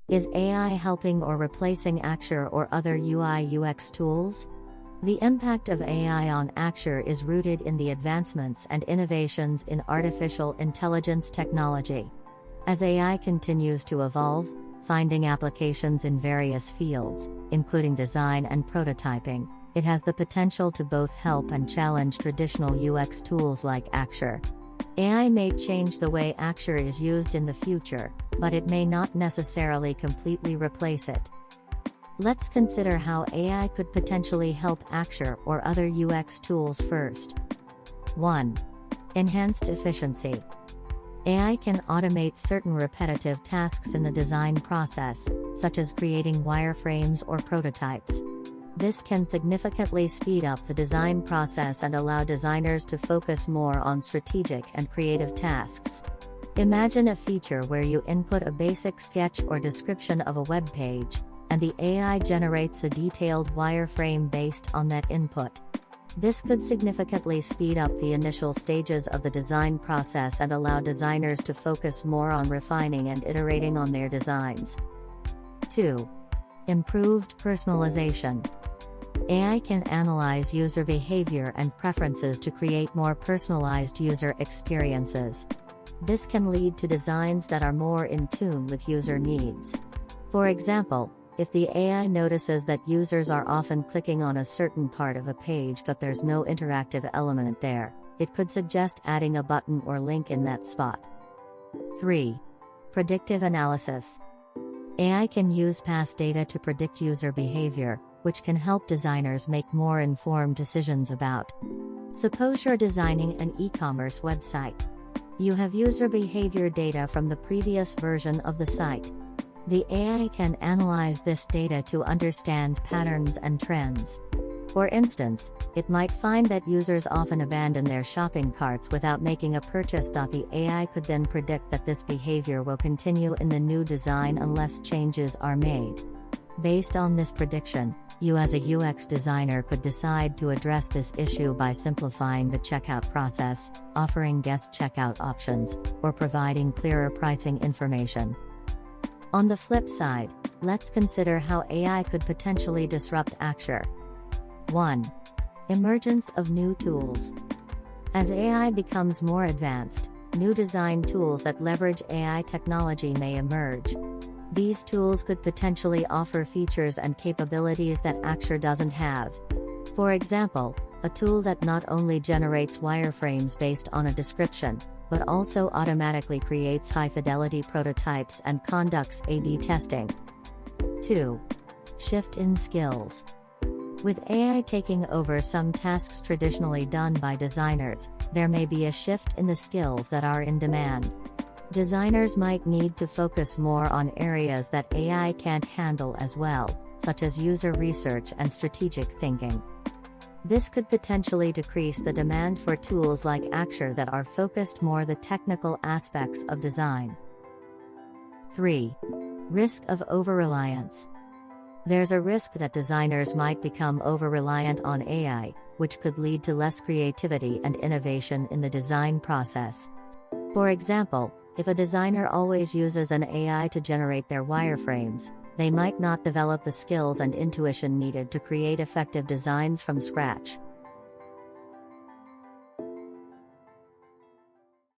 Is AI helping or replacing Axure or other UI/UX tools? The impact of AI on Axure is rooted in the advancements and innovations in artificial intelligence technology. As AI continues to evolve, finding applications in various fields, including design and prototyping, it has the potential to both help and challenge traditional UX tools like Axure. AI may change the way Axure is used in the future, but it may not necessarily completely replace it. Let's consider how AI could potentially help Axure or other UX tools first. 1. Enhanced efficiency. AI can automate certain repetitive tasks in the design process, such as creating wireframes or prototypes. This can significantly speed up the design process and allow designers to focus more on strategic and creative tasks. Imagine a feature where you input a basic sketch or description of a web page, and the AI generates a detailed wireframe based on that input. This could significantly speed up the initial stages of the design process and allow designers to focus more on refining and iterating on their designs. 2. Improved personalization. AI can analyze user behavior and preferences to create more personalized user experiences. This can lead to designs that are more in tune with user needs. For example, if the AI notices that users are often clicking on a certain part of a page but there's no interactive element there, it could suggest adding a button or link in that spot. 3. Predictive analysis. AI can use past data to predict user behavior, which can help designers make more informed decisions about. Suppose you're designing an e-commerce website. You have user behavior data from the previous version of the site. The AI can analyze this data to understand patterns and trends. For instance, it might find that users often abandon their shopping carts without making a purchase. The AI could then predict that this behavior will continue in the new design unless changes are made. Based on this prediction, you as a UX designer could decide to address this issue by simplifying the checkout process, offering guest checkout options, or providing clearer pricing information. On the flip side, let's consider how AI could potentially disrupt Axure. 1. Emergence of new tools. As AI becomes more advanced, new design tools that leverage AI technology may emerge. These tools could potentially offer features and capabilities that Axure doesn't have. For example, a tool that not only generates wireframes based on a description, but also automatically creates high-fidelity prototypes and conducts A/B testing. 2. Shift in skills. With AI taking over some tasks traditionally done by designers, there may be a shift in the skills that are in demand. Designers might need to focus more on areas that AI can't handle as well, such as user research and strategic thinking. This could potentially decrease the demand for tools like Axure that are focused more on the technical aspects of design. 3. Risk of over-reliance. There's a risk that designers might become over-reliant on AI, which could lead to less creativity and innovation in the design process. For example, if a designer always uses an AI to generate their wireframes, they might not develop the skills and intuition needed to create effective designs from scratch.